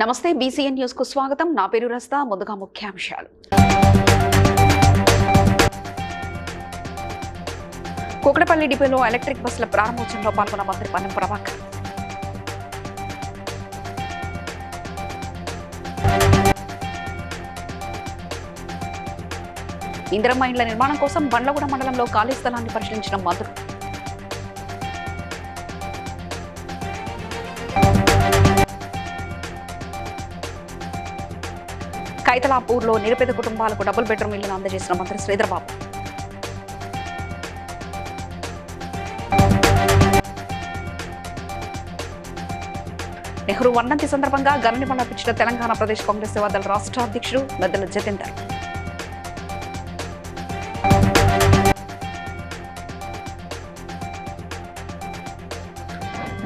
నమస్తే BCN news కు స్వాగతం. నా పేరు రస్తా. ముందుగా ముఖ్యాంశాలు. కూకట్పల్లి డిపోలో ఎలక్ట్రిక్ బస్సుల ప్రారంభోత్సవంలో పాల్గొన్న మంత్రి పొన్నం ప్రభాకర్. ఇందిరమ్మ ఇండ్ల నిర్మాణం కోసం బండ్లగూడ మండలంలో ఖాళీ స్థలాన్ని పరిశీలించిన మంత్రులు. కైతలాపూర్లో నిరుపేద కుటుంబాలకు డబుల్ బెడ్రూమ్ ఇళ్లను అందజేసిన మంత్రి శ్రీధర్బాబు. నెహ్రూ వర్ధంతి సందర్భంగా ఘన నివాళులర్పించిన తెలంగాణ ప్రదేశ్ కాంగ్రెస్ సేవాదళ రాష్ట్ర అధ్యక్షుడు మెద్దల జతేందర్.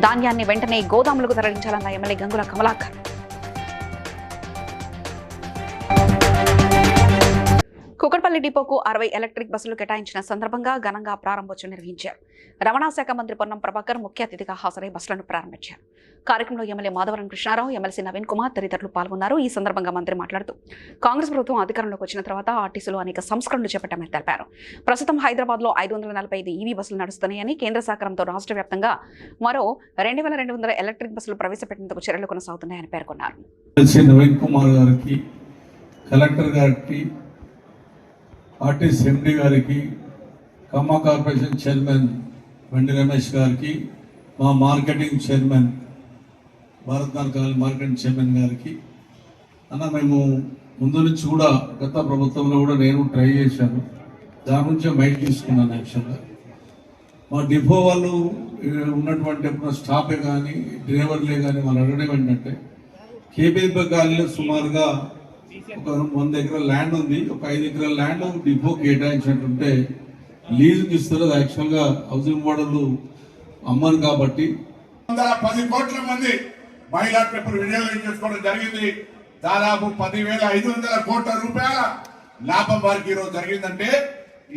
ధాన్యాన్ని వెంటనే గోదాములకు తరలించాలన్న ఎమ్మెల్యే గంగుల కమలాకర్. కూకట్పల్లి డిపోకు 60 ఎలక్ట్రిక్ బస్సులు కేటాయించిన సందర్భంగా ఘనంగా ప్రారంభోత్సవం నిర్వహించారు. రవాణా శాఖ మంత్రి పొన్నం ప్రభాకర్ ముఖ్య అతిథిగా హాజరై బస్సులను ప్రారంభించారు. కార్యక్రమంలో ఎమ్మెల్యే మాధవరం కృష్ణారావు, ఎమ్మెల్సీ నవీన్ కుమార్ తదితరులు పాల్గొన్నారు. ఈ సందర్భంగా మంత్రి మాట్లాడుతూ కాంగ్రెస్ ప్రభుత్వం అధికారంలోకి వచ్చిన తర్వాత ఆర్టీసీలో అనేక సంస్కరణలు చేపట్టామని తెలిపారు. ప్రస్తుతం హైదరాబాద్ లో 545 ఈవీ బస్సులు నడుస్తున్నాయని, కేంద్ర సహకారంతో రాష్ట్ర వ్యాప్తంగా మరో 2200 ఎలక్ట్రిక్ బస్సులు ప్రవేశపెట్టేందుకు చర్యలు కొనసాగుతున్నాయని పేర్కొన్నారు. ఆర్టీసీ ఎండీ గారికి, ఖమ్మం కార్పొరేషన్ చైర్మన్ బండి రమేష్ గారికి, మా marketing chairman Bharat marketing chairman గారికి అన్న, మేము ముందు నుంచి కూడా గత ప్రభుత్వంలో కూడా నేను ట్రై చేశాను, దాని నుంచే మైక్ తీసుకున్నాను. యాక్చువల్గా మా డిపో వాళ్ళు ఉన్నటువంటి స్టాఫే కానీ డ్రైవర్లే కానీ వాళ్ళు అడగడం ఏంటంటే, కేబీపీ కాలనీలో సుమారుగా ఒక 100 ఎకరాల ల్యాండ్ ఉంది, ఒక 5 ఎకరాల ల్యాండ్ డిపో కేటాయించినట్టుంటే లీజుకి ఇస్తారు. అది యాక్చువల్గా హౌసింగ్ మోడల్ అమ్మను కాబట్టి 10 కోట్ల మంది మహిళా పేపర్ వినియోగం చేసుకోవడం జరిగింది. దాదాపు 10,500 కోట్ల రూపాయల లాభం వారికి ఈరోజు జరిగిందంటే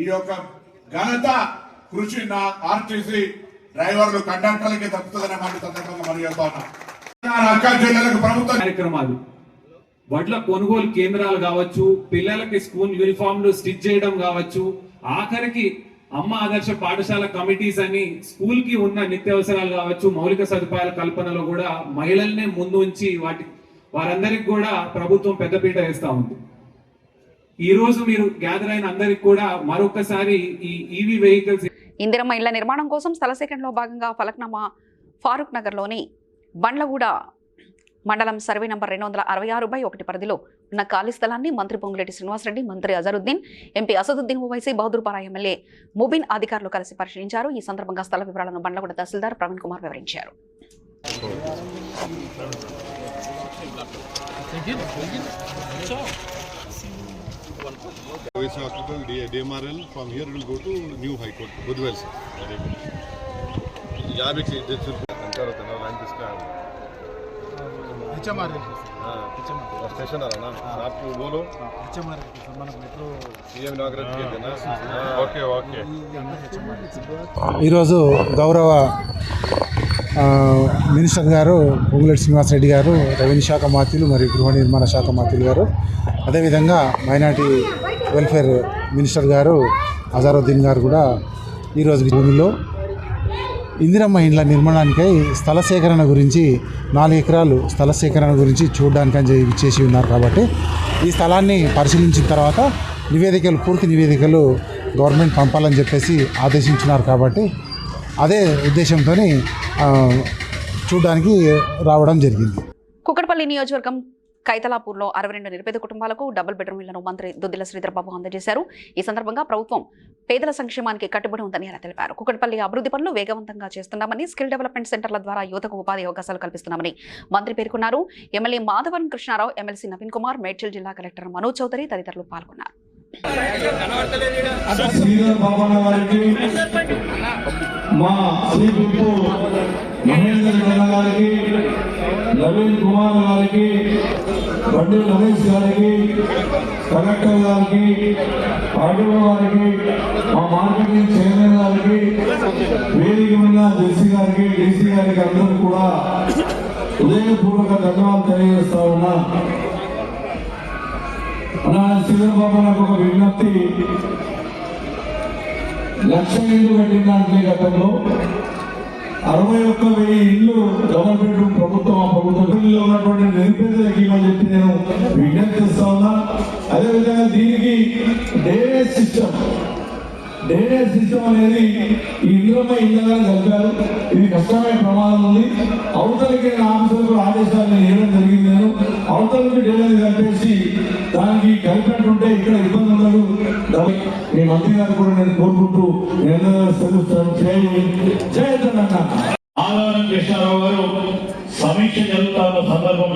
ఈ యొక్క ఘనత కృషి నా ఆర్టీసీ డ్రైవర్లు కండక్టర్లకి దక్కుతుందనే మాట సందర్భంగా మనం చెప్తా ఉన్నాం. అక్క జిల్లాలకు ప్రభుత్వ కార్యక్రమాలు, వడ్ల కొనుగోలు కేంద్రాలు కావచ్చు, పిల్లలకి స్కూల్ యూనిఫామ్లు స్టిచ్ చేయడం కావచ్చు, ఆఖరికి అమ్మ ఆదర్శ పాఠశాల కమిటీస్ అని స్కూల్ కి ఉన్న నిత్యావసరాలు కావచ్చు, మౌలిక సదుపాయాల కల్పనలో కూడా మహిళల్నే ముందు ఉంచి వారందరికి కూడా ప్రభుత్వం పెద్దపీట వేస్తా ఉంది. ఈ రోజు మీరు గ్యాదర్ అయిన అందరికి కూడా మరొకసారి ఈ ఈవీ వెహికల్స్ ఇందిరమ్మ ఇళ్ల నిర్మాణం కోసం స్థల సేకరణలో భాగంగా ఫలక్నామా ఫారూక్ నగర్లోని బండ్లగూడ మండలం సర్వే నంబర్ 266/1 పరిధిలో ఉన్న ఖాళీ స్థలాన్ని మంత్రి పొంగులేటి శ్రీనివాసరెడ్డి, మంత్రి అజరుద్దీన్, ఎంపీ అసదుద్దీన్ ఓవైసీ, బహదూర్పారా ఎమ్మెల్యే ముబిన్ అధికారులు కలిసి పరిశీలించారు. ఈ సందర్భంగా స్థల వివరాలను బండ్లగూడ తహసీల్దార్ ప్రవీణ్ కుమార్ వివరించారు. ఈరోజు గౌరవ మినిస్టర్ గారు పొంగులేటి శ్రీనివాసరెడ్డి గారు, రెవెన్యూ శాఖ మంత్రులు మరియు గృహ నిర్మాణ శాఖ మంత్రులు గారు, అదేవిధంగా మైనార్టీ వెల్ఫేర్ మినిస్టర్ గారు అజరుద్దీన్ గారు కూడా ఈరోజు భూమిలో ఇందిరమ్మ ఇండ్ల నిర్మాణానికై స్థల సేకరణ గురించి 4 ఎకరాలు స్థల సేకరణ గురించి చూడడానికని చేసి ఉన్నారు. కాబట్టి ఈ స్థలాన్ని పరిశీలించిన తర్వాత పూర్తి నివేదికలు గవర్నమెంట్ పంపాలని చెప్పేసి ఆదేశించినారు. కాబట్టి అదే ఉద్దేశంతో చూడడానికి రావడం జరిగింది. కూకట్పల్లి నియోజకవర్గం కైతలాపూర్లో 62 నిరుపేద కుటుంబాలకు డబుల్ బెడ్రూమ్ ఇళ్లను మంత్రి దుద్దిల శ్రీధర్బాబు అందజేశారు. ఈ సందర్భంగా ప్రభుత్వం పేదల సంక్షేమానికి కట్టుబడి ఉందని ఆయన తెలిపారు. కూకట్పల్లి అభివృద్ధి పనులు వేగవంతంగా చేస్తున్నామని, స్కిల్ డెవలప్మెంట్ సెంటర్ల ద్వారా యువతకు ఉపాధి అవకాశాలు కల్పిస్తున్నామని మంత్రి పేర్కొన్నారు. ఎమ్మెల్యే మాధవరం కృష్ణారావు, ఎమ్మెల్సీ నవీన్ కుమార్, మేడ్చల్ జిల్లా కలెక్టర్ మనోజ్ చౌదరి తదితరులు పాల్గొన్నారు. నవీన్ కుమార్ గారికి, బండి రమేష్ గారికి, కలెక్టర్ గారికి, ఆర్డీఓ గారికి, మా మార్కెటింగ్ చైర్మన్ గారికి, వేదిక మీద జెసి గారికి, డీసీ గారికి అందరూ కూడా హృదయపూర్వక ధన్యవాదాలు తెలియజేస్తా ఉన్నా. శ్రీధర్ బాబు నాకు ఒక విజ్ఞప్తి, 1,00,000 ఇల్లు కట్టిందంటే గతంలో 61,000 ఇల్లు డబుల్ బెడ్రూమ్ ప్రభుత్వంలో ఉన్నటువంటి నిరుపేదలకి ఇవ్వని చెప్పి నేను విజ్ఞప్తి చేస్తా ఉన్నా. అదేవిధంగా దీనికి డ్రైనేజ్ సిస్టమ్ అనేది ఈ ఇంద్రమై ఇళ్ళగా కలిపారు. ఇది కష్టమైన ప్రమాదం ఉంది. అవతలకి ఆఫీసర్లకు ఆదేశాలను ఇవ్వడం జరిగింది. నేను అవతలకి డ్రైనేజ్ కలిపేసి దానికి కలిపినట్టుంటే ఇక్కడ ఇబ్బంది ఉండదు. మీ మంత్రి గారు కూడా నేను కోరుకుంటూ నేను ఆదవరం కృష్ణారావు గారు సమీక్ష జరుగుతున్న సందర్భం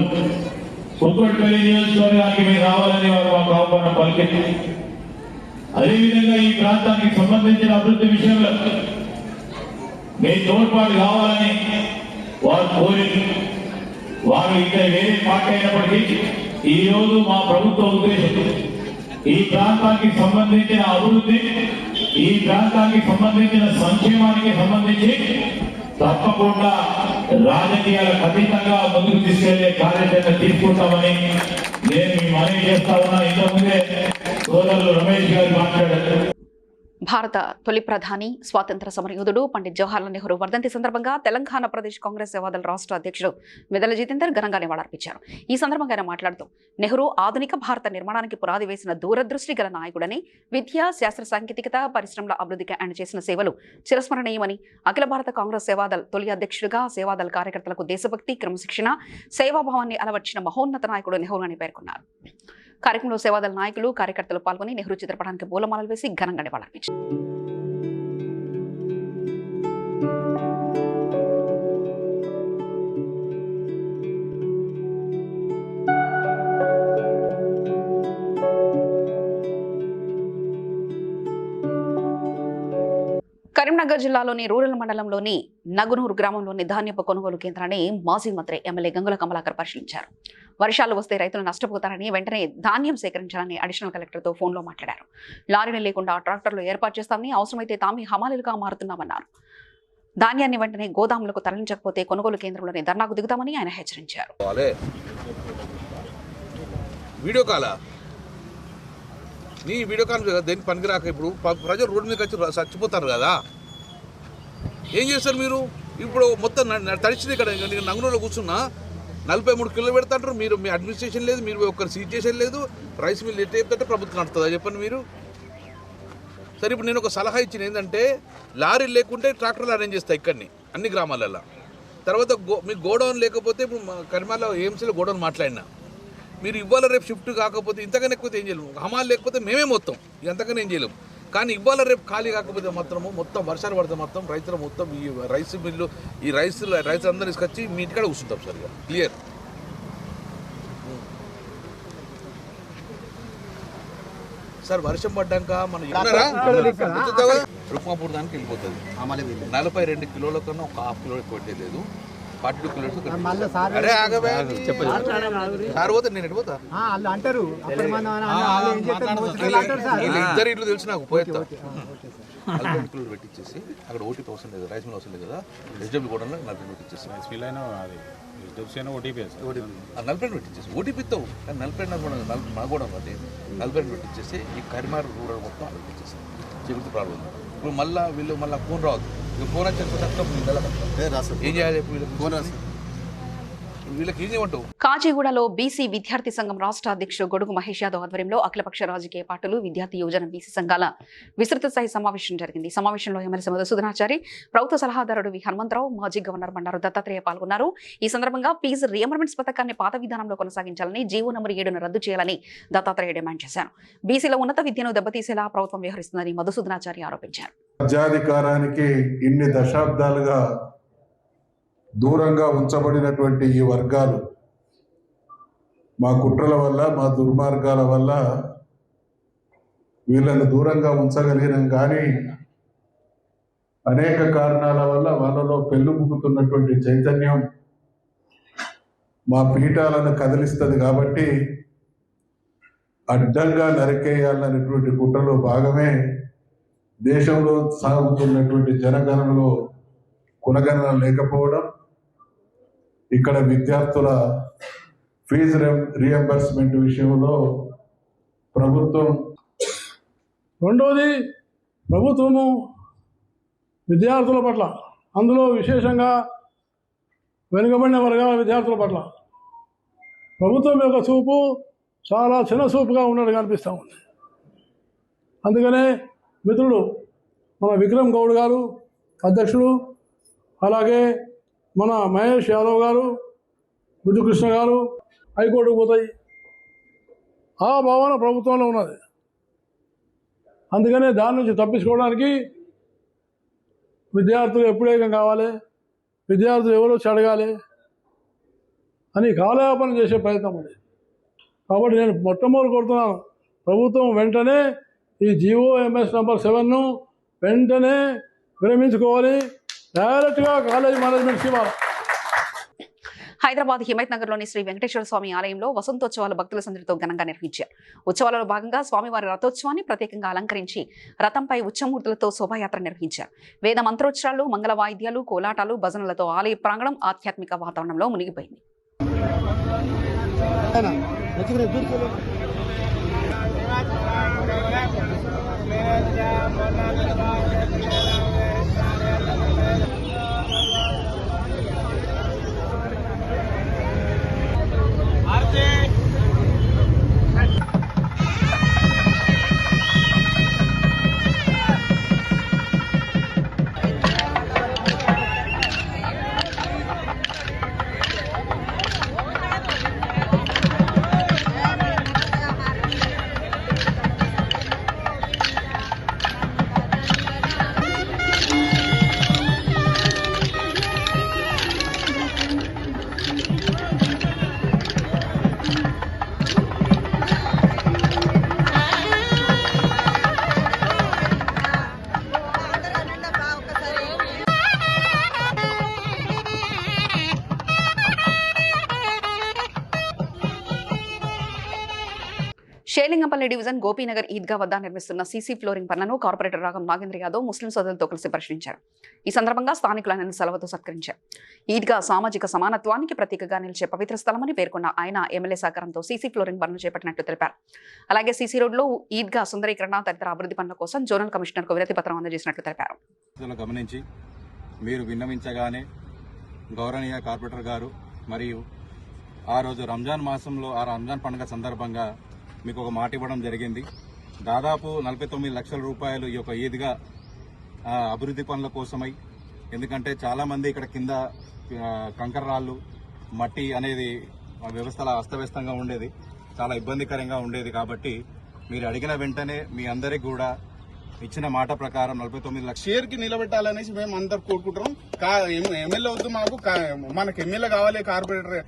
కుక్కట్పల్లి నియోజకవర్గానికి మీరు రావాలని వారు మాకు ఆహ్వానం పలికింది. అదేవిధంగా ఈ ప్రాంతానికి సంబంధించిన అభివృద్ధి విషయంలో మీ తోడ్పాటు కావాలని వారు కోరింది. వారు ఇక్కడ వేరే పార్టీ అయినప్పటికీ ఈ రోజు మా ప్రభుత్వ ఉద్దేశం ఈ ప్రాంతానికి సంబంధించిన అభివృద్ధి, ఈ ప్రాంతానికి సంబంధించిన సంక్షేమానికి సంబంధించి తప్పకుండా రాజకీయాలకు అతీతంగా ముందుకు తీసుకెళ్లే కార్యాచరణ తీసుకుంటామని నేను మీ మనవి చేస్తా ఉన్నా. ఇంతకుముందే సోదరులు రమేష్ గారు మాట్లాడారు. భారత తొలి ప్రధాని స్వాతంత్ర సమరయోధుడు పండిత్ జవహర్లాల్ నెహ్రూ వర్ధంతి సందర్భంగా తెలంగాణ ప్రదేశ్ కాంగ్రెస్ సేవాదళ రాష్ట్ర అధ్యక్షుడు మిదల జితేందర్ ఘనంగా నివాళులర్పించారు. ఈ సందర్భంగా ఆయన మాట్లాడుతూ నెహ్రూ ఆధునిక భారత నిర్మాణానికి పునాది వేసిన దూరదృష్టి గల నాయకుడని, విద్య, శాస్త్ర సాంకేతికత, పరిశ్రమల అభివృద్ధికి ఆయన చేసిన సేవలు చిరస్మరణీయమని, అఖిల భారత కాంగ్రెస్ సేవాదళ్ తొలి అధ్యక్షుడిగా సేవాదళ కార్యకర్తలకు దేశభక్తి, క్రమశిక్షణ, సేవాభావాన్ని అలవర్చిన మహోన్నత నాయకుడు నెహ్రూ అని పేర్కొన్నారు. కార్యక్రమంలో సేవాదళ నాయకులు, కార్యకర్తలు పాల్గొని నెహ్రూ చిత్రపటానికి పూలమాలలు వేసి ఘనంగా నివాళులర్పించారు. కరీంనగర్ జిల్లాలోని రూరల్ మండలంలోని నగునూరు గ్రామంలోని ధాన్యపు కొనుగోలు కేంద్రాన్ని మాజీ మంత్రి ఎమ్మెల్యే గంగుల కమలాకర్ పరిశీలించారు. వర్షాలు వస్తే రైతులు నష్టపోతారని, వెంటనే ధాన్యం సేకరించాలని అడిషనల్ కలెక్టర్తో ఫోన్లో మాట్లాడారు. లారీలు లేకుండా ట్రాక్టర్లు ఏర్పాటు చేస్తామని, అవసరమైతే తామే హమాలీలుగా మారుతున్నామన్నారు. ధాన్యాన్ని వెంటనే గోదాములకు తరలించకపోతే కొనుగోలు కేంద్రంలోనే ధర్నాకు దిగుతామని ఆయన హెచ్చరించారు. నీ వీడియో కాల్ దేనికి పనికిరాక ఇప్పుడు ప్రజలు రోడ్డు మీదకి వచ్చి చచ్చిపోతారు కదా, ఏం చేస్తారు మీరు? ఇప్పుడు మొత్తం తడిచింది ఇక్కడ నంగునూరులో కూర్చున్నా 43 కిలోలు పెడతాంటారు మీరు. మీ అడ్మినిస్ట్రేషన్ లేదు, మీరు ఒక్కరు సీజ్ చేసేది లేదు. రైస్ మిల్ ఎట్లా చెప్తే ప్రభుత్వం నడుతుందా చెప్పండి మీరు? సరే, ఇప్పుడు నేను ఒక సలహా ఇచ్చిన ఏంటంటే, లారీలు లేకుంటే ట్రాక్టర్లు అరేంజ్ చేస్తాయి ఇక్కడిని అన్ని గ్రామాలలో. తర్వాత మీకు గోడౌన్ లేకపోతే ఇప్పుడు కరిమాలో ఏఎంసీలో గోడౌన్ మాట్లాడినా, మీరు ఇవ్వాల రేపు షిఫ్ట్ కాకపోతే ఇంతకన్నా ఎక్కువ ఏం చేయలేము. హమాలు లేకపోతే మేమే మొత్తం ఇంతకన్నా ఏం చేయలేము. కానీ ఇవ్వాల రేపు ఖాళీ కాకపోతే మొత్తం వర్షాలు పడితే మొత్తం రైతులు మొత్తం ఈ రైస్ మిల్లు ఈ రైతులు అందరూ తీసుకొచ్చి మీ ఇంటికాడ కూర్చుంటాం. సరిగా క్లియర్. సార్ వర్షం పడ్డాక మనం రుక్మాపూర్ దానికి వెళ్ళిపోతుంది. 42 కిలోల కన్నా ఒక 1/2 కిలో ఎక్కువ పెట్టలేదు. 42 కిలోస్. అరే ఆగబే సార్ పోతే నేను ఎటు పోతా అంటారు. ఇద్దరు ఇట్లు తెలుసు నాకు. పోయేస్తా 42 కిలోలు పెట్టించేసి అక్కడ ఓటీపీ అవసరం లేదు, రైస్ మిల్ అవసరం లేదు కదా, వెజిటబుల్ కూడా 40 పెట్టించేసి 40 పెట్టించేసి ఓటీపీ ఇస్తావు. కానీ 40 మన కూడా కాబట్టి 40 పెట్టించేసి ఈ కరిమార్ రూరల్ మొత్తం అక్కడ పెట్టించేసి చెబుతూ ప్రాబ్లం. ఇప్పుడు వీళ్ళు ఫోన్ రావద్దు. ఫోన్ వచ్చి ఏం చేయాలి? వీళ్ళకి ఏం చేయమంటావు? కాచిగూడలో బీసీ విద్యార్థి సంఘం రాష్ట్ర అధ్యక్షుడు గొడుగు మహేష్ యాదవ్ ఆధ్వర్యంలో అఖిలపక్ష రాజకీయ పార్టీలు, విద్యార్థి యువజన బీసీ సంఘాల విస్తృత స్థాయి సమావేశం జరిగింది. సమావేశంలో ఎమ్మెల్సీ మధుసూదనాచారి, ప్రభుత్వ సలహాదారుడు వి హనుమంతరావు, మాజీ గవర్నర్ బండారు దత్తాత్రేయ పాల్గొన్నారు. ఈ సందర్భంగా ఫీజు రియంబర్మెంట్స్ పథకాన్ని పాత విధానంలో కొనసాగించాలని, జీవో నంబర్ 7ను రద్దు చేయాలని దత్తాత్రేయ డిమాండ్ చేశారు. బీసీల ఉన్నత విద్యను దెబ్బతీసేలా ప్రభుత్వం వ్యవహరిస్తుందని మధుసూదనాచారి ఆరోపించారు. రాజ్యాధికారానికి ఇన్ని దశాబ్దాలుగా దూరంగా ఉంచబడినటువంటి ఈ వర్గాలు మా కుట్రల వల్ల, మా దుర్మార్గాల వల్ల వీళ్ళని దూరంగా ఉంచగలిగినాం. కానీ అనేక కారణాల వల్ల వాళ్ళలో పెళ్ళుబుకుతున్నటువంటి చైతన్యం మా పీఠాలను కదిలిస్తుంది. కాబట్టి అడ్డంగా నరికేయాలనేటువంటి కుట్రలో భాగమే దేశంలో సాగుతున్నటువంటి జనగణనలో కులగణన లేకపోవడం, ఇక్కడ విద్యార్థుల ఫీజు రియంబర్స్మెంట్ విషయంలో ప్రభుత్వం, రెండోది ప్రభుత్వము విద్యార్థుల పట్ల, అందులో విశేషంగా వెనుకబడిన వర్గాల విద్యార్థుల పట్ల ప్రభుత్వం యొక్క చూపు చాలా చిన్న చూపుగా ఉన్నట్టు కనిపిస్తూ ఉంది. అందుకనే మిత్రుడు మన విక్రమ్ గౌడ్ గారు అధ్యక్షుడు, అలాగే మన మహేష్ యాదవ్ గారు, బుద్ధకృష్ణ గారు హైకోర్టుకు పోతాయి. ఆ భావన ప్రభుత్వంలో ఉన్నది. అందుకనే దాని నుంచి తప్పించుకోవడానికి విద్యార్థులు ఎప్పుడు ఏకం కావాలి, విద్యార్థులు ఎవరో అడగాలి అని కాలయాపన చేసే ప్రయత్నం ఉంది. కాబట్టి నేను మొట్టమొదటి కోరుతున్నాను, ప్రభుత్వం వెంటనే ఈ GOMS నంబర్ 7ను వెంటనే విరమించుకోవాలి, డైరెక్ట్గా కాలేజ్ మేనేజ్మెంట్కి ఇవ్వాలి. హైదరాబాద్ హిమయత్ నగర్లోని శ్రీ వెంకటేశ్వర స్వామి ఆలయంలో వసంతోత్సవాలు భక్తుల సందడితో ఘనంగా నిర్వహించారు. ఉత్సవాలలో భాగంగా స్వామివారి రథోత్సవాన్ని ప్రత్యేకంగా అలంకరించి రథంపై ఉత్సవమూర్తులతో శోభాయాత్ర నిర్వహించారు. వేద మంత్రోచ్చరాలు, మంగళ వాయిద్యాలు, కోలాటాలు, భజనలతో ఆలయ ప్రాంగణం ఆధ్యాత్మిక వాతావరణంలో మునిగిపోయింది. షేలింగంపల్లి డివిజన్ గోపీనగర్ ఈద్గా వద్ద నిర్మిస్తున్న సీసీ ఫ్లోరింగ్ పనులను కార్పొరేటర్ రాగం నాగేంద్ర యాదవ్ ముస్లిం సోదరులతో కలిసి పరిశీలించారు. ఈ సందర్భంగా స్థానికులను సెలవుతో సత్కరించారు. ఈద్గా సామాజిక సమానత్వానికి ప్రతీకగా నిలిచే పవిత్ర స్థలమని పేర్కొన్న ఆయన ఎమ్మెల్యే సహకారంతో సీసీ ఫ్లోరింగ్ పనులు చేపట్టినట్టు తెలిపారు. అలాగే సీసీ రోడ్లో ఈద్గా సుందరీకరణ తదితర అభివృద్ధి పనుల కోసం జోనల్ కమిషనర్కు వినతి పత్రం అందజేసినట్లు తెలిపారు. గమనించి మీరు విన్నవించగానే గౌరవనీయ కార్పొరేటర్ గారు మరియు ఆ రోజు రంజాన్ మాసంలో ఆ రంజాన్ పండుగ సందర్భంగా మీకు ఒక మాట ఇవ్వడం జరిగింది. దాదాపు 49 లక్షల రూపాయలు ఈ యొక్క ఈద్గా అభివృద్ధి పనుల కోసమై, ఎందుకంటే చాలామంది ఇక్కడ కింద కంకర రాళ్ళు, మట్టి అనేది వ్యవస్థల అస్తవ్యస్తంగా ఉండేది, చాలా ఇబ్బందికరంగా ఉండేది. కాబట్టి మీరు అడిగిన వెంటనే మీ అందరికి కూడా ఇచ్చిన మాట ప్రకారం 49 లక్షల షేర్కి నిలబెట్టాలనేసి మేము అందరు కోరుకుంటున్నాం. ఎమ్మెల్యే వద్దు, మనకు ఎమ్మెల్యే కావాలి, కార్పొరేటర్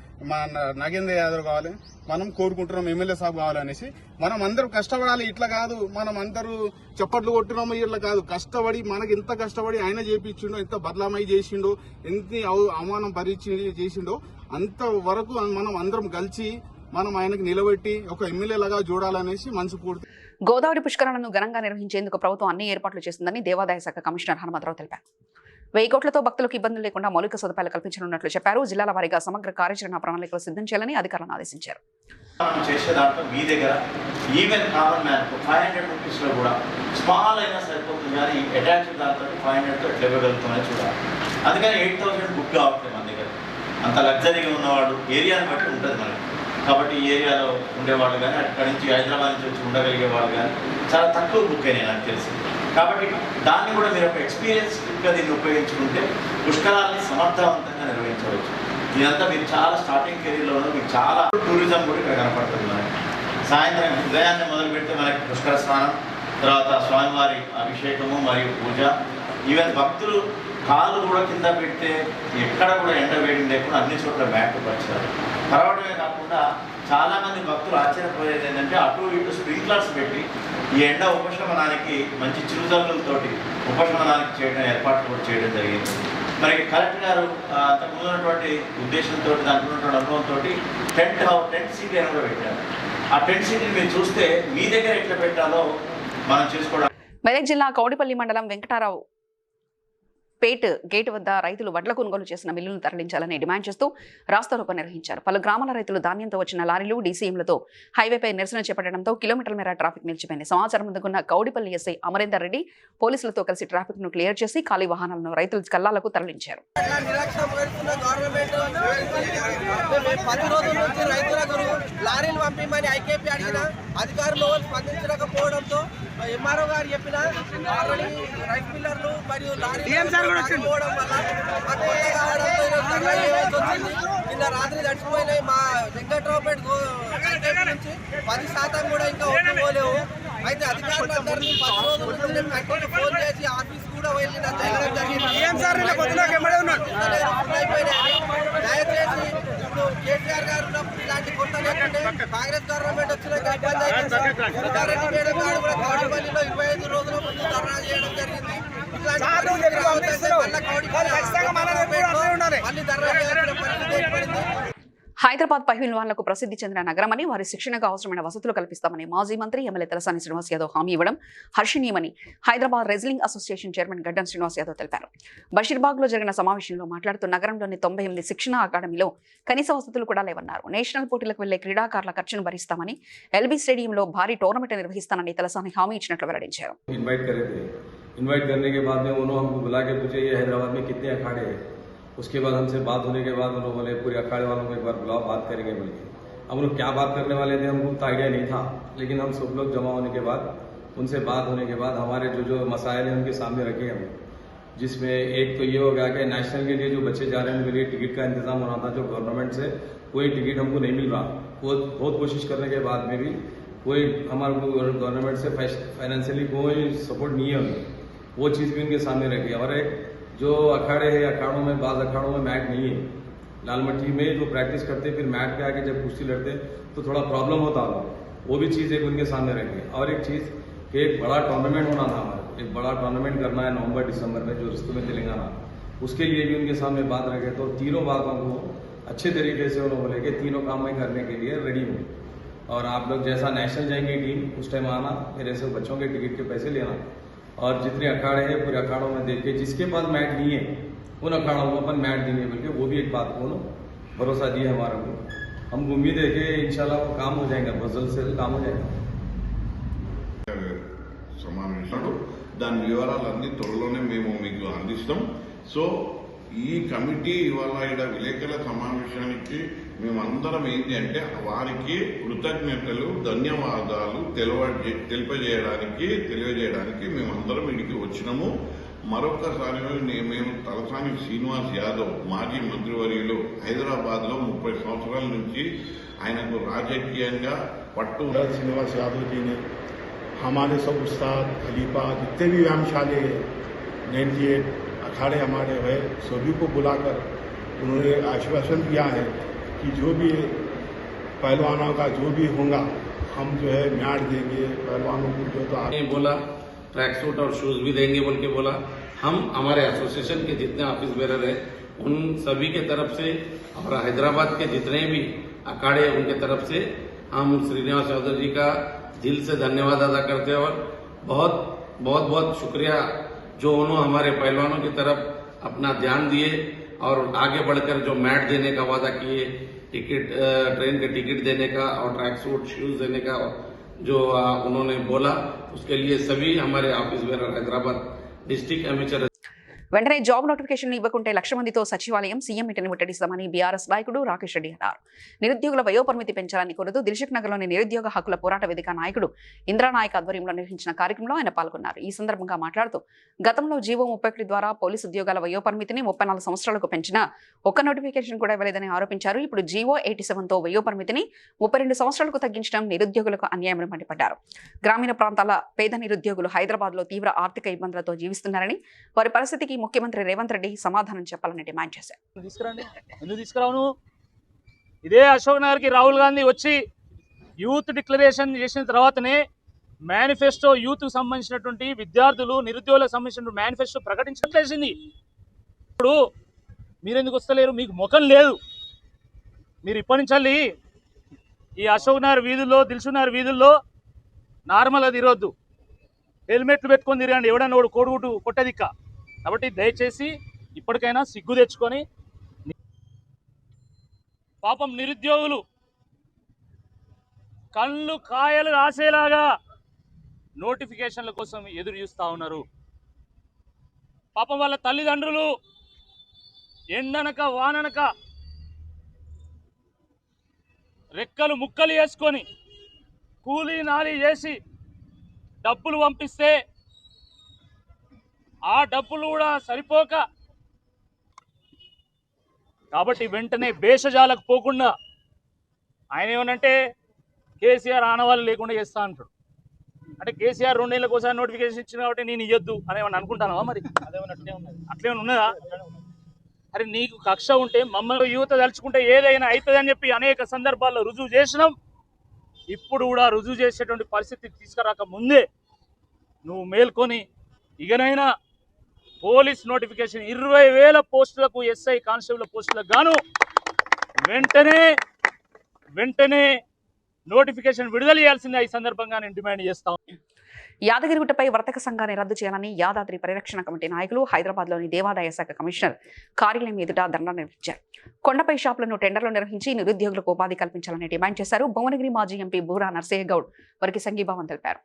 నాగేంద్ర యాదవ్ కావాలి, మనం కోరుకుంటున్నాం ఎమ్మెల్యే సాబ్ కావాలనేసి. మనం అందరూ కష్టపడాలి, ఇట్లా కాదు మనం అందరూ చప్పట్లు కొట్టినాము ఇట్లా కాదు, కష్టపడి మనకి ఎంత కష్టపడి ఆయన చేపించిండో, ఎంత బదలామై చేసిండో, ఎంత అవమానం భరించి చేసిండో అంత వరకు మనం అందరం కలిసి మనం ఆయనకు నిలబెట్టి ఒక ఎమ్మెల్యే లాగా చూడాలనేసి మనసు పూర్తి. గోదావరి పుష్కరణను ఘనంగా నిర్వహించేందుకు ప్రభుత్వం అన్ని ఏర్పాట్లు చేసిందని దేవాదాయ శాఖ కమిషనర్ హనుమంతరావు తెలిపారు. 1000 కోట్లతో భక్తులకు ఇబ్బందులు లేకుండా మౌలిక సదుపాయాలు కల్పించనున్నట్లు చెప్పారు. జిల్లాల వారీగా సమగ్ర కార్యాచరణ ప్రణాళికలు సిద్ధం చేయాలని అధికారులను ఆదేశించారు. చేసేదాంట్లో మీ దగ్గర ఈవెన్ కామన్ మ్యాన్ 500 రూపీస్లో కూడా స్మాల్ అయినా సరిపోతుంది, కానీ అటాచ్డ్ దాంతో 500తో ఎట్లా ఇవ్వగలుగుతామని చూడాలి. అందుకని 8000 బుక్ కావట్లేదు మన దగ్గర. అంత లగ్జరీగా ఉన్నవాడు ఏరియాని బట్టి ఉంటుంది మనకి. కాబట్టి ఈ ఏరియాలో ఉండేవాళ్ళు కానీ, అక్కడి నుంచి హైదరాబాద్ నుంచి వచ్చి ఉండగలిగే వాళ్ళు కానీ చాలా తక్కువ బుక్ అయినాయి నాకు తెలిసి. కాబట్టి దాన్ని కూడా మీరు ఒక ఎక్స్పీరియన్స్గా దీన్ని ఉపయోగించుకుంటే పుష్కరాలని సమర్థవంతంగా నిర్వహించవచ్చు. ఇదంతా మీరు చాలా స్టార్టింగ్ కెరీర్లో మీకు చాలా టూరిజం కూడా ఇక్కడ కనపడుతుంది. మనకి సాయంత్రం ఉదయాన్నే మొదలు పెడితే మనకి పుష్కర స్నానం, తర్వాత స్వామివారి అభిషేకము మరియు పూజ, ఈవెన్ భక్తులు కాళ్ళు కూడా కింద పెడితే ఎక్కడ కూడా ఎండ వేడి లేకుండా అన్ని చోట్ల బ్యాక్ పరిచారు. పరవడమే కాకుండా చాలామంది భక్తులు ఆశ్చర్యపోయేది ఏంటంటే అటు ఇటు స్ప్రింక్లర్స్ పెట్టి ఈ ఎండ ఉపశమనానికి మంచి చిరుజల్లులతోటి ఉపశమనానికి చేయడం ఏర్పాట్లు కూడా చేయడం జరిగింది. మరి కలెక్టర్ గారు అంతకుముందు ఉన్నటువంటి ఉద్దేశంతో, దాంట్లో ఉన్నటువంటి అనుభవంతో టెంట్ సిటీ అని కూడా పెట్టారు. ఆ టెంట్ సిటీని మీరు చూస్తే మీ దగ్గర ఎట్లా పెట్టాలో మనం చేసుకోవడం. మెదక్ జిల్లా కౌడిపల్లి మండలం పేట్ గేట్ వద్ద రైతులు వడ్ల కొనుగోలు చేసిన మిల్లులను తరలించాలని డిమాండ్ చేస్తూ రాస్తారోకో నిర్వహించారు. పలు గ్రామాల రైతులు ధాన్యంతో వచ్చిన లారీలు డీసీఎంలతో హైవేపై నిరసన చేపట్టడంతో కిలోమీటర్ల మేర ట్రాఫిక్ నిలిచిపోయింది. సమాచారం అందుకున్న కౌడిపల్లి ఎస్ఐ అమరేందర్ రెడ్డి పోలీసులతో కలిసి ట్రాఫిక్ ను క్లియర్ చేసి ఖాళీ వాహనాలను రైతుల కల్లాలకు తరలించారు. లారీలు పంపిమని ఐకేపీ అడిగిన అధికారులు స్పందించకపోవడంతో ఎంఆర్ఓ గారు చెప్పిన ఆల్రెడీ రైస్ మిల్లర్లు మరియు లారీపోవడం వల్ల నిన్న రాత్రి తడిచిపోయినాయి. మా వెంకట్రావుపేట నుంచి 10% కూడా ఇంకా ఒప్పుకోలేవు. అయితే అధికారులందరినీ 10 రోజుల నుంచి నేను కంటిన్యూ ఫోన్ చేసి ఆఫీస్ కూడా వెళ్ళి జరగడం జరిగింది. దయచేసి ఇప్పుడు కేసీఆర్ గారు ఉన్నప్పుడు ఇలాంటి కొత్త లేకుంటే కాంగ్రెస్ గవర్నమెంట్ వచ్చినాక ఇబ్బంది అయిపోయింది. రంగారెడ్డి మేడం గారు కూడా కౌడిపల్లిలో 25 రోజుల ముందు ధర్నా చేయడం జరిగింది. మళ్ళీ ధర్నా చేయాల్సిన పరిస్థితి ఏర్పడింది. హైదరాబాద్ పహిల్వాన్లకు ప్రసిద్ధి చెందిన నగరమని, వారి శిక్షణకు అవసరమైన వసతులు కల్పిస్తామని మాజీ మంత్రి ఎమ్మెల్యే తలసాని శ్రీనివాస్ యాదవ్ హామీ ఇవ్వడం హర్షణీయమని హైదరాబాద్ రెజ్లింగ్ అసోసియేషన్ చైర్మన్ గడ్డం శ్రీనివాస్ యాదవ్ తెలిపారు. బషీర్బాగ్ లో జరిగిన సమావేశంలో మాట్లాడుతూ నగరంలోని 98 శిక్షణ అకాడమీలో కనీస వసతులు కూడా లేవన్నారు. నేషనల్ పోటీలకు వెళ్లే క్రీడాకారుల ఖర్చును భరిస్తామని, ఎల్బీ స్టేడియంలో భారీ టోర్నమెంట్ నిర్వహిస్తానని తలసాని హామీ ఇచ్చినట్లు వెల్లడించారు. इन्वाइट करने के बाद में उन्होंने हमको बुला के पूछे ये हैदराबाद में कितने अखाड़े हैं। उसके बाद हमसे बात होने के बाद उन्होंने बोले पूरे अखाड़े वालों को एक बार बुलाओ, बात करेंगे बोल के। हम लोग क्या बात करने वाले थे हमको तो आइडिया नहीं था, लेकिन हम सब लोग जमा होने के बाद उनसे बात होने के बाद हमारे जो मसाइल हैं उनके सामने रखे हम, जिसमें एक तो ये हो गया कि नेशनल के लिए जो बच्चे जा रहे हैं उनके लिए टिकट का इंतजाम होना था, जो गवर्नमेंट से कोई टिकट हमको नहीं मिल रहा। वो बहुत कोशिश करने के बाद में भी कोई हमारे गवर्नमेंट से फाइनेंशियली कोई सपोर्ट नहीं है, वो चीज़ भी उनके सामने रखी। और एक जो अखाड़े हैं, अखाड़ों में बाज़ अखाड़ों में मैट नहीं है, लाल मट्टी में जो प्रैक्टिस करते फिर मैट पे आके जब कुश्ती लड़ते तो थोड़ा प्रॉब्लम होता था, वो भी चीज़ एक उनके सामने रखी। और एक चीज़ कि एक बड़ा टूर्नामेंट होना था हमारा, एक बड़ा टूर्नामेंट करना है नवंबर दिसंबर में जो रिश्तों में तेलंगाना, उसके लिए भी उनके सामने बात रखे। तो तीनों बातों को अच्छे तरीके से उन्होंने बोले कि तीनों काम मैं करने के लिए रेडी हूँ, और आप लोग जैसा नेशनल जाएंगे टीम उस टाइम आना, मेरे से बच्चों के टिकट के पैसे लेना, और जितने अखाड़े हैं पूरे अखाड़ों में देख के जिसके पास मैट नहीं है उन अखाड़ों को अपन मैट देंगे बोल के वो भी एक बात को भरोसा दिया हमारे को। हमको उम्मीद है कि इंशाल्लाह वो काम हो जाएगा, बहुत जल्द से काम हो जाएगा। సమావేశాలు దాని వివరాలన్నీ త్వరలోనే మేము మీకు అందిస్తాం. సో ఈ కమిటీ ఇవాళ ఇక్కడ విలేకరుల సమావేశానికి మేమందరం ఏంటి అంటే వారికి కృతజ్ఞతలు, ధన్యవాదాలు తెలియజేయడానికి మేమందరం ఇక్కడికి వచ్చినాము. మరొకసారి మేము తలసాని శ్రీనివాస్ యాదవ్ మాజీ మంత్రివర్యులు హైదరాబాద్లో 30 సంవత్సరాల నుంచి ఆయనకు రాజకీయంగా పట్టు श्रीनिवास यादव जी ने हमारे सब उस्ताद खलीफा जितने भी व्यायामशाले 98 अखाड़े हमारे हुए सभी को बुलाकर उन्होंने आश्वासन दिया है कि जो भी पहलवानों का जो भी होगा हम जो है म्याट देंगे पहलवानों को। जो तो आपने बोला ट्रैक सूट और शूज भी देंगे बोल के बोला, हम हमारे एसोसिएशन के जितने ऑफिस बेरर है उन सभी के तरफ से और हैदराबाद के जितने भी अखाड़े उनके तरफ से हम श्रीनिवास यादव जी का दिल से धन्यवाद अदा करते हैं, और बहुत बहुत बहुत शुक्रिया जो उन्होंने हमारे पहलवानों की तरफ अपना ध्यान दिए और आगे बढ़कर जो मैट देने का वादा किए, टिकट ट्रेन के टिकट देने का और ट्रैक सूट शूज देने का जो उन्होंने बोला, उसके लिए सभी हमारे office bearer Hyderabad district amateur వెంటనే జాబ్ నోటిఫికేషన్లు ఇవ్వకుంటే 1,00,000 మందితో సచివాలయం సీఎం ఇంటిని ముట్టడిస్తామని బీఆర్ఎస్ నాయకుడు రాకేష్ రెడ్డి అన్నారు. నిరుద్యోగుల వయోపరిమితి పెంచాలని కోరుతూ దిల్సుఖ్ నగర్లోని నిరుద్యోగ హక్కుల పోరాట వేదిక నాయకుడు ఇంద్రానాయక్ ఆధ్వర్యంలో నిర్వహించిన కార్యక్రమంలో ఆయన పాల్గొన్నారు. ఈ సందర్భంగా మాట్లాడుతూ గతంలో జీవో 31 ద్వారా పోలీసు ఉద్యోగాల వయోపరిమితిని 34 సంవత్సరాలకు పెంచినా ఒక్క నోటిఫికేషన్ కూడా ఇవ్వలేదని ఆరోపించారు. ఇప్పుడు జీవో 87తో వయోపరిమితిని 32 సంవత్సరాలకు తగ్గించడం నిరుద్యోగులకు అన్యాయమని మండిపడ్డారు. గ్రామీణ ప్రాంతాల పేద నిరుద్యోగులు హైదరాబాద్లో తీవ్ర ఆర్థిక ఇబ్బందులతో జీవిస్తున్నారని, వారి పరిస్థితికి ముఖ్యమంత్రి రేవంత్ రెడ్డి సమాధానం చెప్పాలని డిమాండ్ చేశారు. ఎందుకు తీసుకురావు? ఇదే అశోక్ నగర్కి రాహుల్ గాంధీ వచ్చి యూత్ డిక్లరేషన్ చేసిన తర్వాతనే మేనిఫెస్టో యూత్కు సంబంధించినటువంటి విద్యార్థులు నిరుద్యోగులకు సంబంధించిన మేనిఫెస్టో ప్రకటించట్లేసింది. ఇప్పుడు మీరెందుకు వస్తలేరు? మీకు ముఖం లేదు. మీరు ఇప్పటి నుంచి ఈ అశోక్ నగర్ వీధుల్లో, దిల్సుఖ్ నగర్ వీధుల్లో నార్మల్గా తిరగొద్దు, హెల్మెట్లు పెట్టుకొని తిరగండి. ఎవడన్నా కోడిగుడ్డు కొట్టదిక్క కాబట్టి దయచేసి ఇప్పటికైనా సిగ్గు తెచ్చుకొని, పాపం నిరుద్యోగులు కళ్ళు కాయలు రాసేలాగా నోటిఫికేషన్ల కోసం ఎదురు చూస్తూ ఉన్నారు. పాపం వాళ్ళ తల్లిదండ్రులు ఎండనక వాననక రెక్కలు ముక్కలు వేసుకొని కూలీ నాలి చేసి డబ్బులు పంపిస్తే ఆ డబ్బులు కూడా సరిపోక, కాబట్టి వెంటనే భేషజాలకు పోకుండా ఆయన ఏమనంటే కేసీఆర్ ఆనవాళ్ళు లేకుండా చేస్తా అంటాడు. అంటే కేసీఆర్ 2 నెలలకు ఒకసారి నోటిఫికేషన్ ఇచ్చింది కాబట్టి నేను ఇవ్వద్దు అని ఏమన్నా అనుకుంటానా? మరి అట్లే ఉన్నదా? అరే నీకు కక్ష ఉంటే మమ్మల్ని యువత తలుచుకుంటే ఏదైనా అవుతుంది అని చెప్పి అనేక సందర్భాల్లో రుజువు చేసినాం. ఇప్పుడు కూడా రుజువు చేసేటువంటి పరిస్థితి తీసుకురాక ముందే నువ్వు మేల్కొని ఇకనైనా పోలీస్ నోటిఫికేషన్ 20,000 పోస్టులకు ఎస్ఐ కానిస్టేబుల్ పోస్టులకు గాను వెంటనే నోటిఫికేషన్ విడుదల చేయాల్సిందే ఈ సందర్భంగా నేను డిమాండ్ చేస్తాను. యాదగిరిగుట్టపై వర్తక సంఘాన్ని రద్దు చేయాలని యాదాద్రి పరిరక్షణ కమిటీ నాయకులు హైదరాబాద్లోని దేవాదాయ శాఖ కమిషనర్ కార్యాలయం ఎదుట ధర్నా నిర్వహించారు. కొండపై షాపులను టెండర్లు నిర్వహించి నిరుద్యోగులకు ఉపాధి కల్పించాలని డిమాండ్ చేశారు. భువనగిరి మాజీ ఎంపీ బూరా నర్సయ్య గౌడ్ వారికి సంఘీభావం తెలిపారు.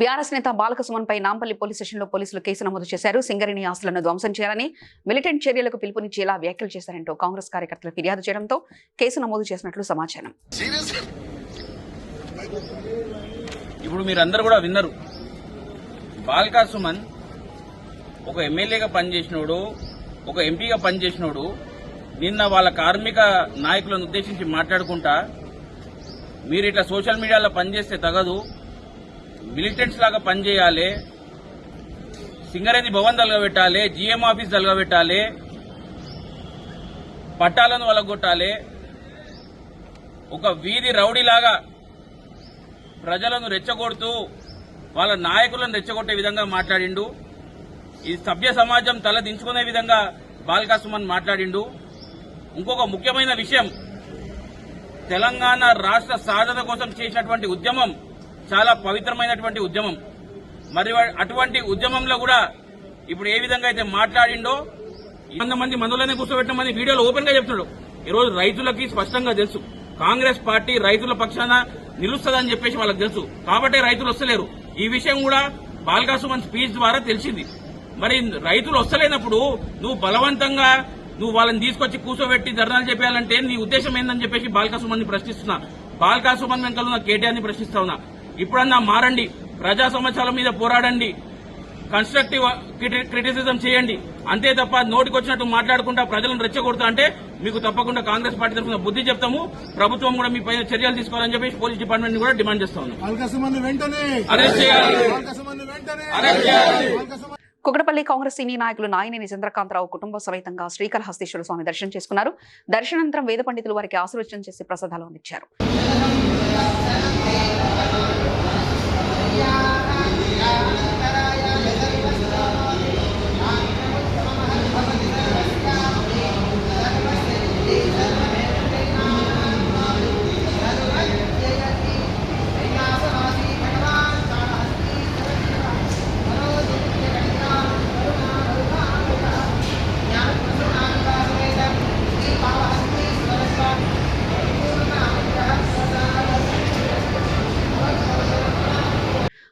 బీఆర్ఎస్ నేత బాలకసుమన్ పై నాంపల్లి పోలీస్ స్టేషన్లో పోలీసులు కేసు నమోదు చేశారు. సింగరేణి ఆస్తులను ధ్వంసం చేయాలని మిలిటెంట్ చర్యలకు పిలుపునిచ్చేలా వ్యాఖ్యలు చేశారంటూ కాంగ్రెస్ కార్యకర్తలు ఫిర్యాదు చేయడంతో కేసు నమోదు చేసినట్లు సమాచారం. ఇప్పుడు మీరందరూ కూడా విన్నారు, బాలకసుమన్ ఒక ఎమ్మెల్యేగా పనిచేసినోడు, ఒక ఎంపీగా పనిచేసినోడు నిన్న వాళ్ళ కార్మిక నాయకులను ఉద్దేశించి మాట్లాడుకుంటా, మీరు ఇట్లా సోషల్ మీడియాలో పనిచేస్తే తగదు, మిలిటెంట్స్ లాగా పనిచేయాలి, సింగరేణి భవన్ తలగబెట్టాలి, జీఎం ఆఫీస్ తలగబెట్టాలి, పట్టాలను వలగొట్టాలి, ఒక వీధి రౌడీలాగా ప్రజలను రెచ్చగొడుతూ వాళ్ళ నాయకులను రెచ్చగొట్టే విధంగా మాట్లాడిండు. ఈ సభ్య సమాజం తల దించుకునే విధంగా బాలకసుమన్ మాట్లాడిండు. ఇంకొక ముఖ్యమైన విషయం, తెలంగాణ రాష్ట్ర సాధన కోసం చేసినటువంటి ఉద్యమం చాలా పవిత్రమైనటువంటి ఉద్యమం. మరి అటువంటి ఉద్యమంలో కూడా ఇప్పుడు ఏ విధంగా అయితే మాట్లాడిండో, 100 మంది మందులనే కూర్చోబెట్టమని వీడియోలో ఓపెన్ గా చెప్తున్నాడు. ఈరోజు రైతులకి స్పష్టంగా తెలుసు, కాంగ్రెస్ పార్టీ రైతుల పక్షాన నిలుస్తుందని చెప్పేసి వాళ్ళకి తెలుసు, కాబట్టే రైతులు వస్తలేరు. ఈ విషయం కూడా బాలకసుమన్ స్పీచ్ ద్వారా తెలిసింది. మరి రైతులు వస్తలేనప్పుడు నువ్వు బలవంతంగా వాళ్ళని తీసుకొచ్చి కూర్చోబెట్టి ధర్నాలు చెప్పాలంటే నీ ఉద్దేశం ఏందని చెప్పేసి బాలకసుమన్ ని ప్రశ్నిస్తున్నా. బాలకసుమన్ వెంకలు ఉన్న కేటీఆర్ ని ప్రశ్నిస్తా ఉన్నా, ఇప్పుడన్నా మారండి, ప్రజా సమస్యల మీద పోరాడండి, కన్స్ట్రక్టివ్ క్రిటిసిజం చేయండి. అంతే తప్ప నోటికొచ్చినట్టు మాట్లాడుకుంటా ప్రజలను రెచ్చగొడతా అంటే మీకు తప్పకుండా కాంగ్రెస్ పార్టీ తరఫున బుద్ధి చెప్తాము. ప్రభుత్వం కూడా మీ పైన చర్యలు తీసుకోవాలని చెప్పేసి పోలీస్ డిపార్ట్మెంట్ కూడా డిమాండ్ చేస్తా ఉన్నాం. అరెస్ట్ చేయాలి. కుకటపల్లి కాంగ్రెస్ సీనియర్ నాయకులు నాయనేని చంద్రకాంతరావు కుటుంబ సమేతంగా శ్రీకాళహస్తీశ్వర స్వామి దర్శనం చేసుకున్నారు. దర్శనానంతరం వేద పండితులు వారికి ఆశీర్వచనం చేసి ప్రసాదాలు అందించారు.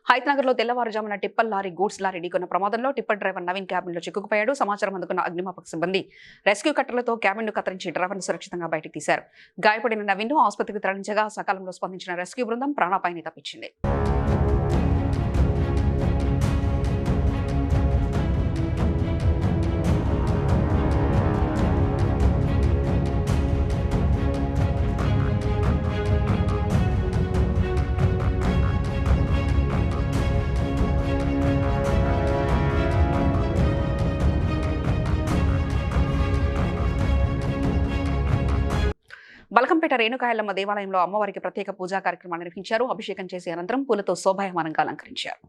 హైతనగర్లో తెల్లవారుజామున టిప్పర్ లారీ గూడ్స్ లారీ ఢీకొన్న ప్రమాదంలో టిప్పర్ డ్రైవర్ నవీన్ క్యాబిన్లో చిక్కుకుపోయాడు. సమాచారం అందుకున్న అగ్నిమాపక సిబ్బంది రెస్క్యూ కట్టర్లతో క్యాబిన్ను కత్తిరించి డ్రైవర్ను సురక్షితంగా బయటికి తీశారు. గాయపడిన నవీన్ను ఆసుపత్రికి తరలించగా సకాలంలో స్పందించిన రెస్క్యూ బృందం ప్రాణాపాయాన్ని తప్పించింది. బలకంపేట రేణుకాయలమ్మ దేవాలయంలో అమ్మవారికి ప్రత్యేక పూజా కార్యక్రమాలు నిర్వహించారు. అభిషేకం చేసి అనంతరం పూలతో శోభాయమానంగా అలంకరించారు.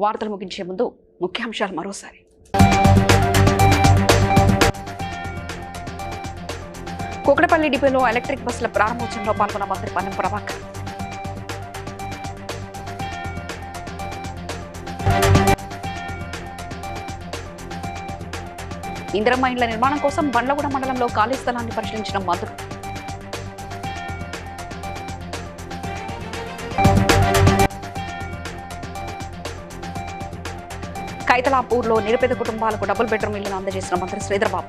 వార్తలు ముగించే ముందు ముఖ్యాంశాలు మరోసారి. కుకటపల్లి డిపోలో ఎలక్ట్రిక్ బస్సుల ప్రారంభోత్సవంలో పాల్గొన్న మంత్రి పొన్నం ప్రభాకర్. ఇందిరమ్మ ఇండ్ల నిర్మాణం కోసం బండ్లగూడ మండలంలో ఖాళీ స్థలాన్ని పరిశీలించిన మంత్రులు. కైతలాపూర్లో నిరుపేద కుటుంబాలకు డబుల్ బెడ్రూమ్ ఇళ్లను అందజేసిన మంత్రి శ్రీధర్బాబు.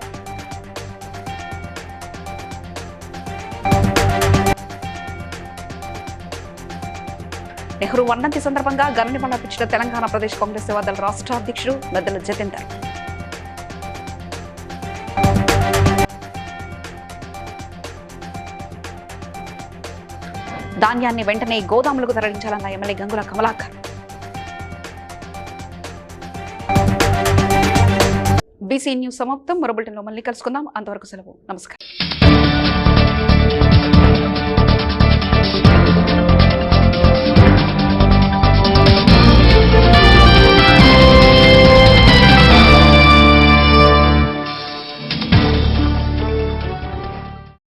నెహ్రూ వర్ధంతి సందర్భంగా ఘన సమర్పించిన తెలంగాణ ప్రదేశ్ కాంగ్రెస్ సేవాదళ రాష్ట్ర అధ్యక్షుడు మెద్దల జతీందర్. ధాన్యాన్ని వెంటనే గోదాములకు తరలించాలన్న MLA Gangula Kamalakar. BC news సమాప్తం. మరో బులెటిన్లో మళ్ళీ కలుసుకుందాం. అంతవరకు సెలవు. నమస్కారం.